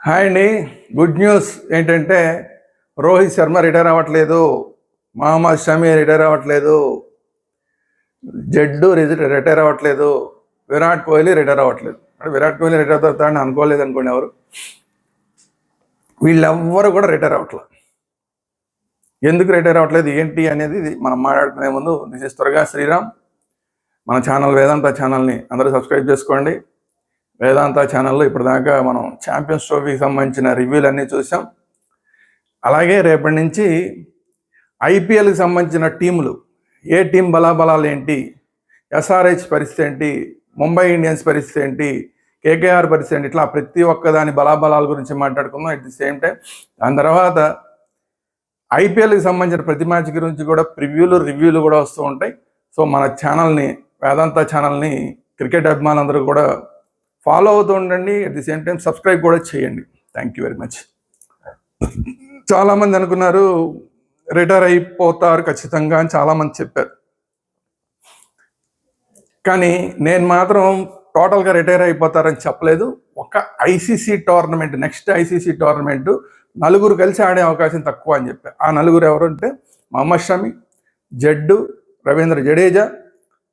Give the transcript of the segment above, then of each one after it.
Hi అండి. Good news ఏంటంటే Rohit Sharma retire అవ్వట్లేదు, మహమ్మద్ షమి రిటైర్ అవ్వట్లేదు, జడ్డు రిటైర్ అవ్వట్లేదు, విరాట్ కోహ్లీ రిటైర్ అవ్వట్లేదు. అంటే విరాట్ కోహ్లీ రిటైర్ అవుతాడని అనుకోలేదు అనుకోండి ఎవరు. వీళ్ళెవ్వరు కూడా రిటైర్ అవ్వట్లేదు. ఎందుకు రిటైర్ అవ్వట్లేదు ఏంటి అనేది మనం మాట్లాడుకునే ముందు దిస్ ఇస్ త్వరగా శ్రీరామ్. మన ఛానల్ వేదాంత ఛానల్ని అందరూ సబ్స్క్రైబ్ చేసుకోండి. వేదాంత ఛానల్లో ఇప్పటిదాకా మనం ఛాంపియన్స్ ట్రోఫీకి సంబంధించిన రివ్యూలు అన్నీ చూసాం. అలాగే రేపటి నుంచి ఐపీఎల్కి సంబంధించిన టీములు, ఏ టీం బలాబలాలు ఏంటి, ఎస్ఆర్హెచ్ పరిస్థితి ఏంటి, ముంబై ఇండియన్స్ పరిస్థితి ఏంటి, కేకేఆర్ పరిస్థితి ఏంటి, ఇట్లా ప్రతి ఒక్క దాని బలాబలాల గురించి మాట్లాడుకుందాం. అట్ ది సేమ్ టైం దాని తర్వాత ఐపీఎల్కి సంబంధించిన ప్రతి మ్యాచ్ గురించి కూడా రివ్యూలు కూడా వస్తూ ఉంటాయి. సో మన ఛానల్ని, వేదాంత ఛానల్ని క్రికెట్ అభిమానులందరూ కూడా ఫాలో అవుతూ ఉండండి. At the same time subscribe కూడా చేయండి. Thank you very much. చాలామంది అనుకున్నారు రిటైర్ అయిపోతారు ఖచ్చితంగా అని చాలామంది చెప్పారు. కానీ నేను మాత్రం టోటల్గా రిటైర్ అయిపోతారని చెప్పలేదు. ఒక ICC tournament, next ICC tournament నలుగురు కలిసి ఆడే అవకాశం తక్కువ అని చెప్పారు. ఆ నలుగురు ఎవరంటే మహమ్మద్ షమి, జడ్డు, రవీంద్ర జడేజా,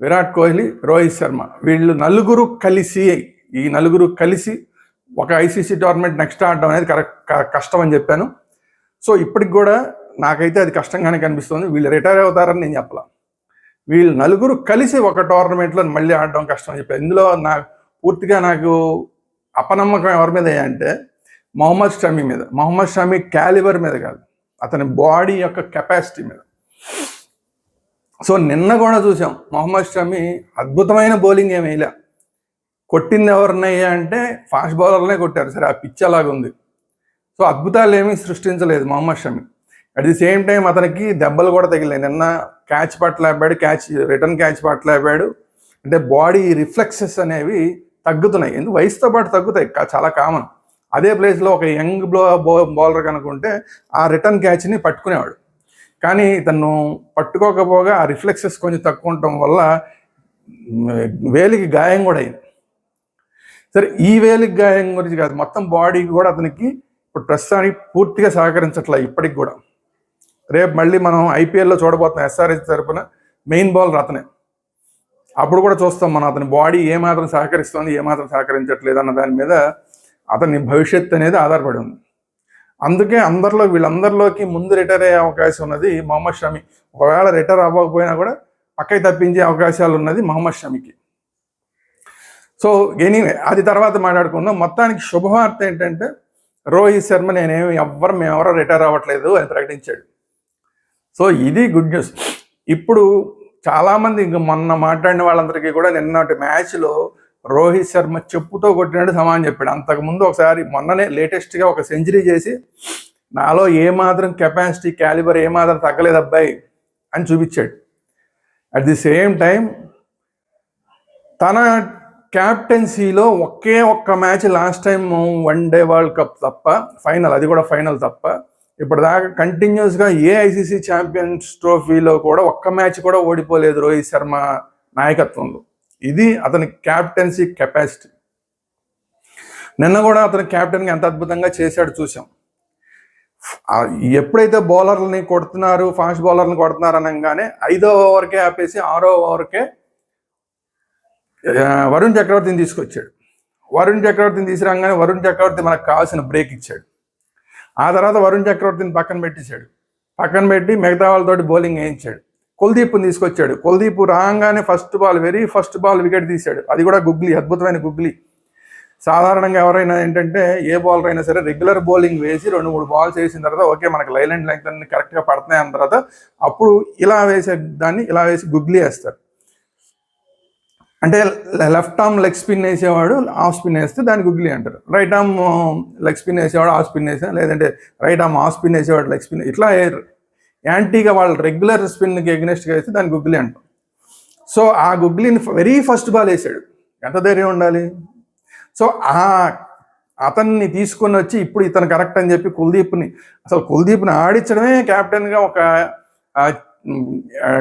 విరాట్ కోహ్లీ, రోహిత్ శర్మ. వీళ్ళు ఈ నలుగురు కలిసి ఒక ఐసీసీ టోర్నమెంట్ నెక్స్ట్ ఆడడం అనేది కష్టం అని చెప్పాను. సో ఇప్పటికి కూడా నాకైతే అది కష్టంగానే కనిపిస్తుంది. వీళ్ళు రిటైర్ అవుతారని నేను చెప్పలా. వీళ్ళు నలుగురు కలిసి ఒక టోర్నమెంట్లో మళ్ళీ ఆడడం కష్టం అని చెప్పాను. ఇందులో పూర్తిగా నాకు అపనమ్మకం ఎవరి మీద అంటే మహమ్మద్ షమి మీద. మహమ్మద్ షమి క్యాలిబర్ మీద కాదు, అతని బాడీ యొక్క కెపాసిటీ మీద. సో నిన్న కూడా చూసాం, మహమ్మద్ షమి అద్భుతమైన బౌలింగ్ ఏమి వేయలే. కొట్టింది ఎవరినయ్యా అంటే ఫాస్ట్ బౌలర్లనే కొట్టారు. సరే, ఆ పిచ్ అలాగా ఉంది. సో అద్భుతాలు ఏమీ సృష్టించలేదు Mohammed Shami. At the same time అతనికి దెబ్బలు కూడా తగిలేదు. నిన్న క్యాచ్ పట్టలేపాడు, రిటర్న్ క్యాచ్ పట్టలేపాడు. అంటే బాడీ రిఫ్లెక్సెస్ అనేవి తగ్గుతున్నాయి. ఎందుకు వయసుతో పాటు తగ్గుతాయి, చాలా కామన్. అదే ప్లేస్లో ఒక యంగ్ బౌలర్ కనుకుంటే ఆ రిటర్న్ క్యాచ్ని పట్టుకునేవాడు. కానీ తను పట్టుకోకపోగా ఆ రిఫ్లెక్సెస్ కొంచెం తక్కువ ఉండటం వల్ల వేలికి గాయం కూడా అయింది. సరే, ఈ వేలికి గాయం గురించి కాదు, మొత్తం బాడీ కూడా అతనికి ఇప్పుడు ప్రస్తుతానికి పూర్తిగా సహకరించట్లే ఇప్పటికి కూడా. రేపు మళ్ళీ మనం ఐపీఎల్లో చూడబోతున్నాం ఎస్ఆర్హెచ్ తరపున మెయిన్ బౌలర్ అతనే. అప్పుడు కూడా చూస్తాం మనం అతని బాడీ ఏమాత్రం సహకరిస్తుంది, ఏమాత్రం సహకరించట్లేదు అన్న దాని మీద అతని భవిష్యత్తు అనేది ఆధారపడి ఉంది. అందుకే వీళ్ళందరిలోకి ముందు రిటైర్ అయ్యే అవకాశం ఉన్నది మహమ్మద్ షమి. ఒకవేళ రిటైర్ అవ్వకపోయినా కూడా పక్కకి తప్పించే అవకాశాలు ఉన్నది మహమ్మద్ షమికి. సో ఎనీవే, అది తర్వాత మాట్లాడుకుందాం. మొత్తానికి శుభవార్త ఏంటంటే రోహిత్ శర్మ మేమెవరో రిటైర్ అవ్వట్లేదు అని ప్రకటించాడు. సో ఇది గుడ్ న్యూస్. ఇప్పుడు చాలామంది ఇంక మొన్న మాట్లాడిన వాళ్ళందరికీ కూడా నిన్నటి మ్యాచ్లో రోహిత్ శర్మ చెప్పుతో కొట్టినట్టు సమానం చెప్పాడు. అంతకుముందు ఒకసారి మొన్ననే లేటెస్ట్గా ఒక సెంచరీ చేసి నాలో ఏమాత్రం కెపాసిటీ, క్యాలిబర్ ఏమాత్రం తగ్గలేదు అబ్బాయి అని చూపించాడు. అట్ ది సేమ్ టైం తన క్యాప్టెన్సీలో ఒకే ఒక్క match last time one day world cup తప్ప, ఫైనల్, అది కూడా ఫైనల్ తప్ప, ఇప్పటిదాకా కంటిన్యూస్గా ఏ ఐసీసీ ఛాంపియన్స్ ట్రోఫీలో కూడా ఒక్క మ్యాచ్ కూడా ఓడిపోలేదు రోహిత్ శర్మ నాయకత్వంలో. ఇది అతని క్యాప్టెన్సీ కెపాసిటీ. నిన్న కూడా అతని క్యాప్టెన్గా ఎంత అద్భుతంగా చేశాడు చూసాం. ఎప్పుడైతే బౌలర్లని కొడుతున్నారు, ఫాస్ట్ బౌలర్ని కొడుతున్నారు అనగానే 5వ ఓవర్కే ఆపేసి 6వ ఓవర్కే వరుణ్ చక్రవర్తిని తీసుకొచ్చాడు. వరుణ్ చక్రవర్తిని తీసుకురాగానే వరుణ్ చక్రవర్తి మనకు కావాల్సిన బ్రేక్ ఇచ్చాడు. ఆ తర్వాత వరుణ్ చక్రవర్తిని పక్కన పెట్టి మిగతా వాళ్ళతోటి బౌలింగ్ వేయించాడు. కుల్దీప్ని తీసుకొచ్చాడు. కుల్దీప్ రాగానే వెరీ ఫస్ట్ బాల్ వికెట్ తీశాడు. అది కూడా గుగ్లీ, అద్భుతమైన గుగ్లీ. సాధారణంగా ఎవరైనా ఏంటంటే ఏ బౌలర్ అయినా సరే రెగ్యులర్ బౌలింగ్ వేసి 2-3 బాల్స్ వేసిన తర్వాత ఓకే మనకు లైన్ అండ్ లెంగ్త్ అన్ని కరెక్ట్గా పడుతున్నాయి అన్న తర్వాత అప్పుడు ఇలా వేసి గుగ్లీ వేస్తారు. అంటే లెఫ్ట్ ఆర్మ్ లెగ్ స్పిన్ వేసేవాడు ఆఫ్ స్పిన్ వేస్తే దాన్ని గుగ్లీ అంటారు. రైట్ ఆర్మ్ లెగ్ స్పిన్ వేసేవాడు ఆఫ్ స్పిన్ వేసా, లేదంటే రైట్ ఆర్మ్ ఆఫ్ స్పిన్ వేసేవాడు లెగ్ స్పిన్, ఇట్లా యాంటీగా వాళ్ళు రెగ్యులర్ స్పిన్కి ఎగ్నెస్ట్గా వేస్తే దాన్ని గుగ్లీ అంటాం. సో ఆ గుగ్లీని వెరీ ఫస్ట్ బాల్ వేసాడు. ఎంత ధైర్యం ఉండాలి. సో అతన్ని తీసుకొని వచ్చి ఇప్పుడు ఇతను కరెక్ట్ అని చెప్పి కుల్దీప్ని ఆడించడమే క్యాప్టెన్గా ఒక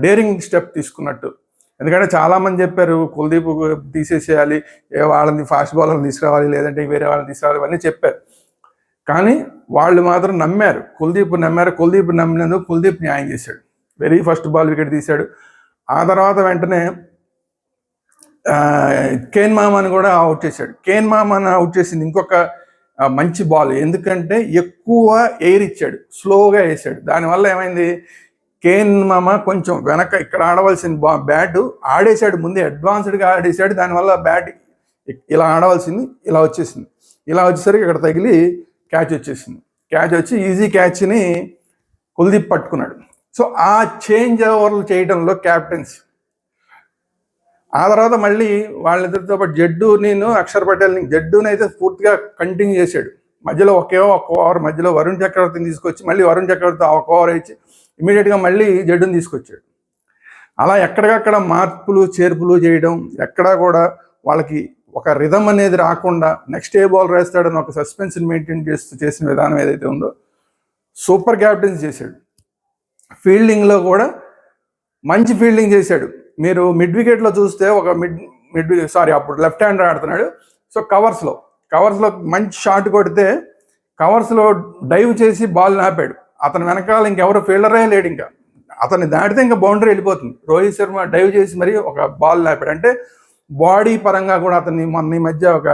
డేరింగ్ స్టెప్ తీసుకున్నట్టు. ఎందుకంటే చాలామంది చెప్పారు కుల్దీప్ తీసేసేయాలి, వాళ్ళని ఫాస్ట్ బౌలర్ని తీసుకురావాలి, లేదంటే వేరే వాళ్ళని తీసుకురావాలి, ఇవన్నీ చెప్పారు. కానీ వాళ్ళు మాత్రం నమ్మారు, కుల్దీప్ నమ్మారు. కుల్దీప్ నమ్మినందుకు కుల్దీప్ న్యాయం చేశాడు. వెరీ ఫస్ట్ బాల్ వికెట్ తీశాడు. ఆ తర్వాత వెంటనే కేన్ మామాని కూడా అవుట్ చేశాడు. కేన్ మామాని అవుట్ చేసింది ఇంకొక మంచి బాల్, ఎందుకంటే ఎక్కువ ఎయిర్ ఇచ్చాడు, స్లోగా వేసాడు. దానివల్ల ఏమైంది, కేన్ మామ కొంచెం వెనక ఇక్కడ ఆడవలసిన బ్యాట్ ఆడేశాడు, ముందే అడ్వాన్స్డ్గా ఆడేశాడు. దానివల్ల బ్యాట్ ఇలా ఆడవలసింది ఇలా వచ్చేసింది. ఇలా వచ్చేసరికి ఇక్కడ తగిలి క్యాచ్ వచ్చేసింది. క్యాచ్ వచ్చి ఈజీ క్యాచ్ని కుల్దీప్ పట్టుకున్నాడు. సో ఆ చేంజ్ ఓవర్లు చేయడంలో క్యాప్టెన్స్. ఆ తర్వాత మళ్ళీ వాళ్ళిద్దరితో పాటు జడ్డూని అక్షర్ పటేల్ని, జడ్డూని అయితే పూర్తిగా కంటిన్యూ చేశాడు. మధ్యలో ఒక్క ఓవర్ మధ్యలో వరుణ్ చక్రవర్తిని తీసుకొచ్చి మళ్ళీ వరుణ్ చక్రవర్తి ఒక ఓవర్ ఇచ్చి ఇమీడియట్గా మళ్ళీ జడ్డూని తీసుకొచ్చాడు. అలా ఎక్కడికక్కడ మార్పులు చేర్పులు చేయడం, ఎక్కడా కూడా వాళ్ళకి ఒక రిథమ్ అనేది రాకుండా నెక్స్ట్ ఏ బాల్ వేస్తాడని ఒక సస్పెన్స్ని మెయింటైన్ చేసిన విధానం ఏదైతే ఉందో సూపర్ క్యాప్టెన్స్ చేశాడు. ఫీల్డింగ్లో కూడా మంచి ఫీల్డింగ్ చేశాడు. మీరు మిడ్ వికెట్లో చూస్తే ఒక అప్పుడు లెఫ్ట్ హ్యాండర్ ఆడుతున్నాడు. సో కవర్స్లో మంచి షాట్ కొడితే కవర్స్లో డైవ్ చేసి బాల్ ఆపాడు. అతని వెనకాల ఇంకెవరు ఫీల్డరే లేడు, ఇంకా అతన్ని దాటితే ఇంకా బౌండరీ వెళ్ళిపోతుంది. రోహిత్ శర్మ డైవ్ చేసి మరి ఒక బాల్ ఆపాడు. అంటే బాడీ పరంగా కూడా అతన్ని మొన్న ఈ మధ్య ఒక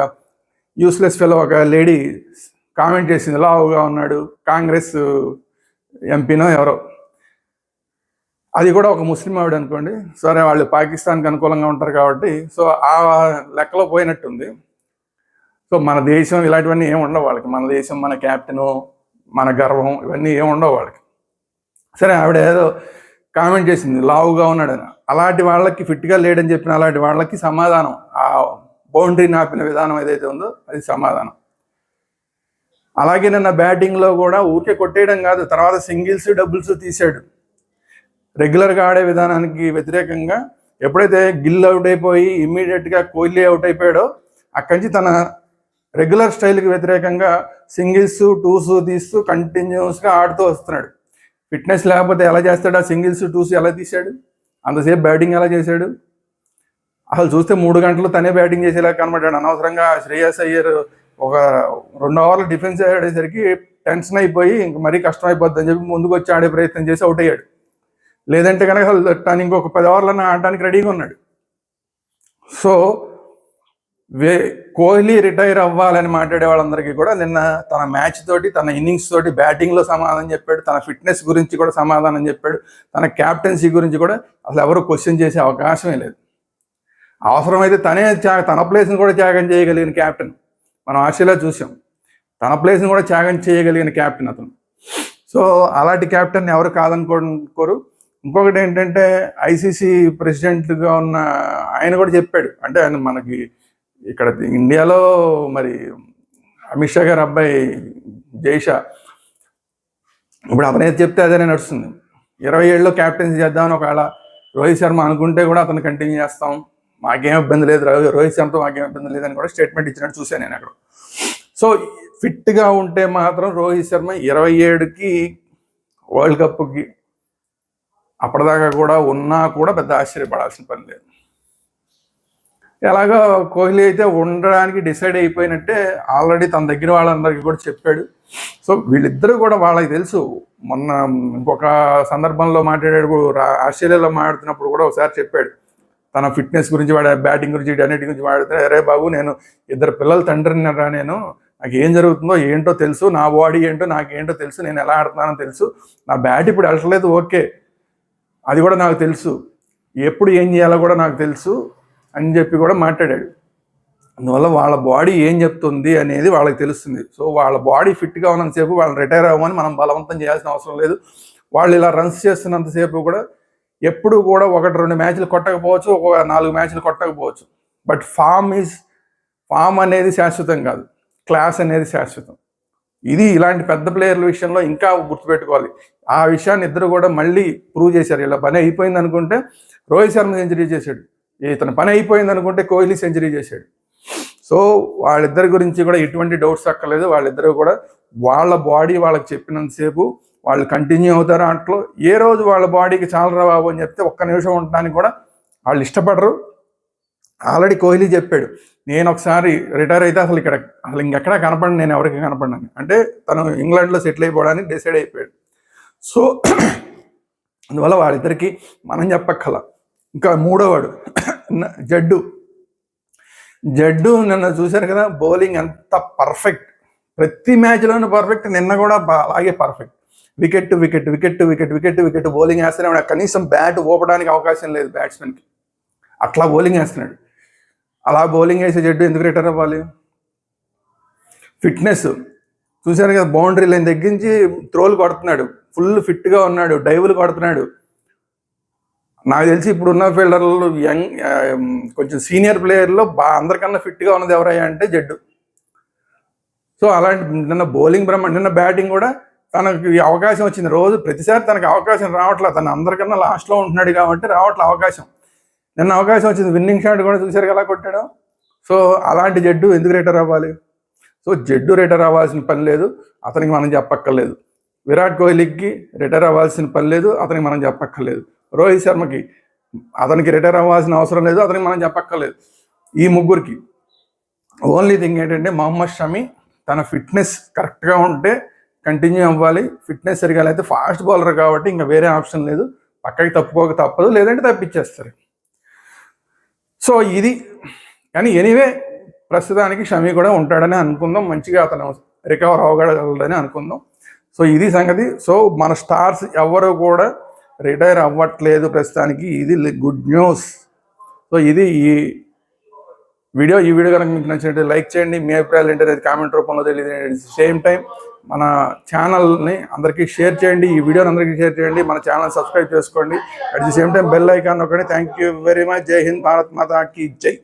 యూస్లెస్ ఫెలో ఒక లేడీ కామెంట్ చేసింది, లావుగా ఉన్నాడు, కాంగ్రెస్ ఎంపీనో ఎవరో, అది కూడా ఒక ముస్లిం ఆవిడ అనుకోండి. సరే, వాళ్ళు పాకిస్తాన్కి అనుకూలంగా ఉంటారు కాబట్టి సో ఆ లెక్కలో పోయినట్టుంది. సో మన దేశం ఇలాంటివన్నీ ఏమి ఉండవు వాళ్ళకి. మన దేశం, మన క్యాప్టెను, మన గర్వం, ఇవన్నీ ఏమి ఉండవు వాళ్ళకి. సరే, ఆవిడ ఏదో కామెంట్ చేసింది లావుగా ఉన్నాడని. అలాంటి వాళ్ళకి, ఫిట్గా లేడని చెప్పిన అలాంటి వాళ్ళకి సమాధానం, ఆ బౌండరీ నాపిన విధానం ఏదైతే ఉందో అది సమాధానం. అలాగే నిన్న బ్యాటింగ్లో కూడా ఊరికే కొట్టేయడం కాదు, తర్వాత సింగిల్స్ డబుల్స్ తీశాడు. రెగ్యులర్గా ఆడే విధానానికి వ్యతిరేకంగా ఎప్పుడైతే గిల్ అవుట్ అయిపోయి ఇమ్మీడియట్గా కోహ్లీ అవుట్ అయిపోయాడో అక్కడి నుంచి తన రెగ్యులర్ స్టైల్కి వ్యతిరేకంగా సింగిల్స్ టూస్ తీస్తూ కంటిన్యూస్గా ఆడుతూ వస్తున్నాడు. ఫిట్నెస్ లేకపోతే ఎలా చేస్తాడు? ఆ సింగిల్స్ టూస్ ఎలా తీశాడు? అంతసేపు బ్యాటింగ్ ఎలా చేశాడు? అసలు చూస్తే 3 గంటలు తనే బ్యాటింగ్ చేసేలా కనబడ్డాడు. అనవసరంగా శ్రేయస్ అయ్యర్ ఒక 2 ఓవర్లు డిఫెన్స్ ఆడేసరికి టెన్షన్ అయిపోయి ఇంక మరీ కష్టం అయిపోద్ది అని చెప్పి ముందుకు వచ్చి ఆడే ప్రయత్నం చేసి అవుట్ అయ్యాడు. లేదంటే కనుక తను ఇంకొక 10 ఓవర్లన్నా ఆడడానికి రెడీగా ఉన్నాడు. సో కోహ్లీ రిటైర్ అవ్వాలని మాట్లాడే వాళ్ళందరికీ కూడా నిన్న తన మ్యాచ్ తోటి, తన ఇన్నింగ్స్ తోటి, బ్యాటింగ్లో సమాధానం చెప్పాడు, తన ఫిట్నెస్ గురించి కూడా సమాధానం చెప్పాడు, తన క్యాప్టెన్సీ గురించి కూడా అసలు ఎవరు క్వశ్చన్ చేసే అవకాశమే లేదు. అవసరమైతే తన ప్లేస్ని కూడా త్యాగం చేయగలిగిన క్యాప్టెన్ మనం ఆస్ట్రేలియా చూసాం. తన ప్లేస్ని కూడా త్యాగం చేయగలిగిన క్యాప్టెన్ అతను. సో అలాంటి క్యాప్టెన్ ఎవరు కాదనుకోరు. ఇంకొకటి ఏంటంటే ఐసీసీ ప్రెసిడెంట్గా ఉన్న ఆయన కూడా చెప్పాడు, అంటే ఆయన మనకి ఇక్కడ ఇండియాలో మరి అమిత్ షా గారు అబ్బాయి జైషా, ఇప్పుడు అతను ఏది చెప్తే అదే నడుస్తుంది. 20 ఏళ్ళలో క్యాప్టెన్సీ చేద్దామని ఒకవేళ రోహిత్ శర్మ అనుకుంటే కూడా అతను కంటిన్యూ చేస్తాం, మాకేం ఇబ్బంది లేదు, రోహిత్ శర్మతో మాకేం ఇబ్బంది లేదని కూడా స్టేట్మెంట్ ఇచ్చినట్టు చూశాను నేను అక్కడ. సో ఫిట్గా ఉంటే మాత్రం రోహిత్ శర్మ 27కి వరల్డ్ కప్కి అప్పటిదాకా కూడా ఉన్నా కూడా పెద్ద ఆశ్చర్యపడాల్సిన పని లేదు. ఎలాగో కోహ్లీ అయితే ఉండడానికి డిసైడ్ అయిపోయినట్టే ఆల్రెడీ తన దగ్గర వాళ్ళందరికీ కూడా చెప్పాడు. సో వీళ్ళిద్దరూ కూడా వాళ్ళకి తెలుసు. మొన్న ఇంకొక సందర్భంలో మాట్లాడాడు, ఆస్ట్రేలియాలో మాట్లాడుతున్నప్పుడు కూడా ఒకసారి చెప్పాడు తన ఫిట్నెస్ గురించి, వాడు బ్యాటింగ్ గురించి, అన్నిటి గురించి మాట్లాడితే, అరే బాబు నేను 2 పిల్లల తండ్రిని రా, నేను నాకు ఏం జరుగుతుందో ఏంటో తెలుసు, నా బాడీ ఏంటో నాకేంటో తెలుసు, నేను ఎలా ఆడుతున్నానో తెలుసు, నా బ్యాట్ ఇప్పుడు వెళ్ళట్లేదు ఓకే, అది కూడా నాకు తెలుసు, ఎప్పుడు ఏం చేయాలో కూడా నాకు తెలుసు అని చెప్పి కూడా మాట్లాడాడు. అందువల్ల వాళ్ళ బాడీ ఏం చెప్తుంది అనేది వాళ్ళకి తెలుస్తుంది. సో వాళ్ళ బాడీ ఫిట్గా ఉన్నంతసేపు వాళ్ళని రిటైర్ అవ్వమని మనం బలవంతం చేయాల్సిన అవసరం లేదు. వాళ్ళు ఇలా రన్స్ చేస్తున్నంతసేపు కూడా ఎప్పుడు కూడా 1-2 మ్యాచ్లు కొట్టకపోవచ్చు, ఒక 4 మ్యాచ్లు కొట్టకపోవచ్చు, బట్ ఫామ్ అనేది శాశ్వతం కాదు, క్లాస్ అనేది శాశ్వతం. ఇది ఇలాంటి పెద్ద ప్లేయర్ల విషయంలో ఇంకా గుర్తుపెట్టుకోవాలి. ఆ విషయాన్ని ఇద్దరు కూడా మళ్ళీ ప్రూవ్ చేశారు. ఇలా పని అయిపోయింది అనుకుంటే రోహిత్ శర్మ సెంచరీ చేశాడు, ఇతను పని అయిపోయింది అనుకుంటే కోహ్లీ సెంచరీ చేశాడు. సో వాళ్ళిద్దరి గురించి కూడా ఎటువంటి డౌట్స్ అక్కర్లేదు. వాళ్ళిద్దరూ కూడా వాళ్ళ బాడీ వాళ్ళకి చెప్పినంతసేపు వాళ్ళు కంటిన్యూ అవుతారు. అట్లో ఏ రోజు వాళ్ళ బాడీకి చాలా బాబు అని చెప్తే ఒక్క నిమిషం ఉండడానికి కూడా వాళ్ళు ఇష్టపడరు. ఆల్రెడీ కోహ్లీ చెప్పాడు, నేను ఒకసారి రిటైర్ అయితే అసలు ఇంకెక్కడా కనపడను, నేను ఎవరికి కనపడను అంటే తను ఇంగ్లాండ్లో సెటిల్ అయిపోవడానికి డిసైడ్ అయిపోయాడు. సో అందువల్ల వాళ్ళిద్దరికి మనం చెప్పక్కల. ఇంకా మూడోవాడు జడ్డు నిన్న చూశారు కదా, బౌలింగ్ ఎంత పర్ఫెక్ట్, ప్రతి మ్యాచ్లోనూ పర్ఫెక్ట్, నిన్న కూడా అలాగే perfect. Wicket wicket wicket wicket wicket wicket bowling వేస్తూనే, కనీసం బ్యాట్ ఊపడానికి అవకాశం లేదు బ్యాట్స్మెన్కి, అట్లా బౌలింగ్ వేస్తున్నాడు. అలా బౌలింగ్ వేసే జడ్డు ఎందుకు రిటైర్ అవ్వాలి? ఫిట్నెస్ చూశారు కదా, బౌండరీ లైన్ తగ్గించి త్రోలు కొడుతున్నాడు, ఫుల్ ఫిట్గా ఉన్నాడు, డైవులు కొడుతున్నాడు. నాకు తెలిసి ఇప్పుడున్న ఫీల్డర్లు కొంచెం సీనియర్ ప్లేయర్లో అందరికన్నా ఫిట్గా ఉన్నది ఎవరయ్యా అంటే జడ్డు. సో అలాంటి నిన్న బౌలింగ్ నిన్న బ్యాటింగ్ కూడా తనకు అవకాశం వచ్చింది. రోజు ప్రతిసారి తనకు అవకాశం రావట్లేదు, తను అందరికన్నా లాస్ట్లో ఉంటున్నాడు కాబట్టి రావట్లే అవకాశం. నిన్న అవకాశం వచ్చింది, విన్నింగ్ షాట్ కూడా చూశారు ఎలా కొట్టాడు. సో అలాంటి జడ్డు ఎందుకు రిటైర్ అవ్వాలి? సో జడ్డు రిటైర్ అవ్వాల్సిన పని లేదు, అతనికి మనం చెప్పక్కర్లేదు. విరాట్ కోహ్లీకి రిటైర్ అవ్వాల్సిన పని లేదు, అతనికి మనం చెప్పక్కర్లేదు. రోహిత్ శర్మకి అతనికి రిటైర్ అవ్వాల్సిన అవసరం లేదు, అతనికి మనం చెప్పక్కర్లేదు. ఈ ముగ్గురికి ఓన్లీ థింగ్ ఏంటంటే మహమ్మద్ షమి తన ఫిట్నెస్ కరెక్ట్గా ఉంటే కంటిన్యూ అవ్వాలి. ఫిట్నెస్ సరిగా అయితే ఫాస్ట్ బౌలర్ కాబట్టి ఇంకా వేరే ఆప్షన్ లేదు, పక్కకి తప్పుకోక తప్పదు, లేదంటే తప్పించేస్తారు. సో ఇది కానీ ఎనీవే ప్రస్తుతానికి షమి కూడా ఉంటాడని అనుకుందాం, మంచిగా అతను రికవర్ అవ్వగలడని అనుకుందాం. సో ఇది సంగతి. సో మన స్టార్స్ ఎవరు కూడా రిటైర్ అవ్వట్లేదు ప్రస్తుతానికి, ఇది గుడ్ న్యూస్. సో ఇది ఈ వీడియో కనుక మీకు నచ్చినట్టు లైక్ చేయండి, మీ అభిప్రాయాలు ఏంటనేది కామెంట్ రూపంలో తెలియజేయండి. సేమ్ టైం మన ఛానల్ని అందరికీ షేర్ చేయండి, ఈ వీడియోని అందరికీ షేర్ చేయండి, మన ఛానల్ సబ్స్క్రైబ్ చేసుకోండి. At the same time bell icon నొక్కండి. Thank you very much. జై హింద్, భారత్ మాతా కీ జై.